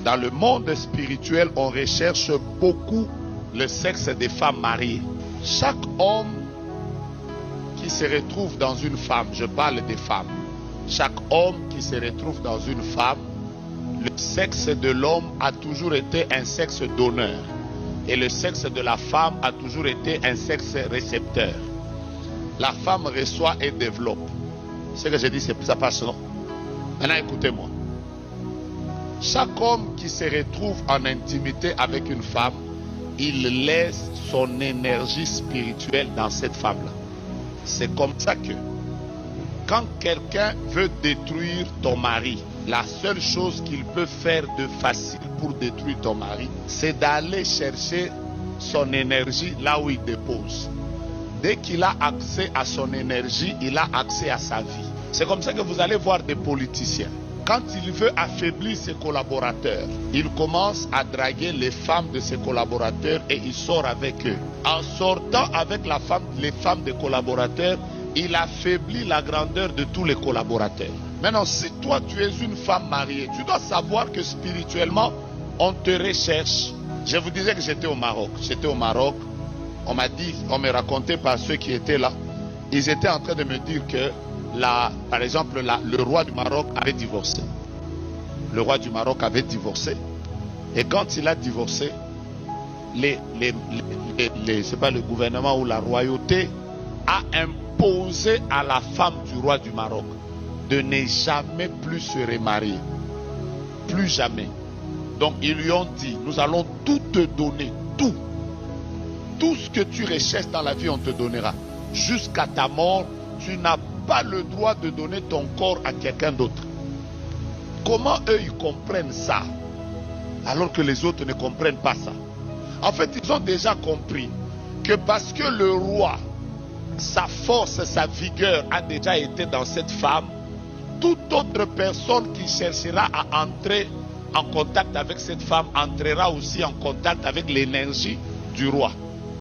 Dans le monde spirituel, on recherche beaucoup le sexe des femmes mariées. Chaque homme qui se retrouve dans une femme, je parle des femmes, chaque homme qui se retrouve dans une femme, le sexe de l'homme a toujours été un sexe donneur et le sexe de la femme a toujours été un sexe récepteur. La femme reçoit et développe. Ce que je dis, ça passe, non? Maintenant, écoutez-moi. Chaque homme qui se retrouve en intimité avec une femme, il laisse son énergie spirituelle dans cette femme-là. C'est comme ça que quand quelqu'un veut détruire ton mari, la seule chose qu'il peut faire de facile pour détruire ton mari, c'est d'aller chercher son énergie là où il dépose. Dès qu'il a accès à son énergie, il a accès à sa vie. C'est comme ça que vous allez voir des politiciens. Quand il veut affaiblir ses collaborateurs, il commence à draguer les femmes de ses collaborateurs et il sort avec eux. En sortant avec les femmes des collaborateurs, il affaiblit la grandeur de tous les collaborateurs. Maintenant, si toi tu es une femme mariée, tu dois savoir que spirituellement, on te recherche. Je vous disais que j'étais au Maroc. J'étais au Maroc. On me racontait par ceux qui étaient là. Ils étaient en train de me dire que par exemple, le roi du Maroc avait divorcé. Le roi du Maroc avait divorcé. Et quand il a divorcé, c'est pas le gouvernement ou la royauté a imposé à la femme du roi du Maroc de ne jamais plus se remarier. Plus jamais. Donc ils lui ont dit, nous allons tout te donner, tout. Tout ce que tu recherches dans la vie, on te donnera. Jusqu'à ta mort, tu n'as pas le droit de donner ton corps à quelqu'un d'autre. Comment eux ils comprennent ça alors que les autres ne comprennent pas ça? En fait, ils ont déjà compris que parce que le roi, sa force, sa vigueur a déjà été dans cette femme, toute autre personne qui cherchera à entrer en contact avec cette femme entrera aussi en contact avec l'énergie du roi.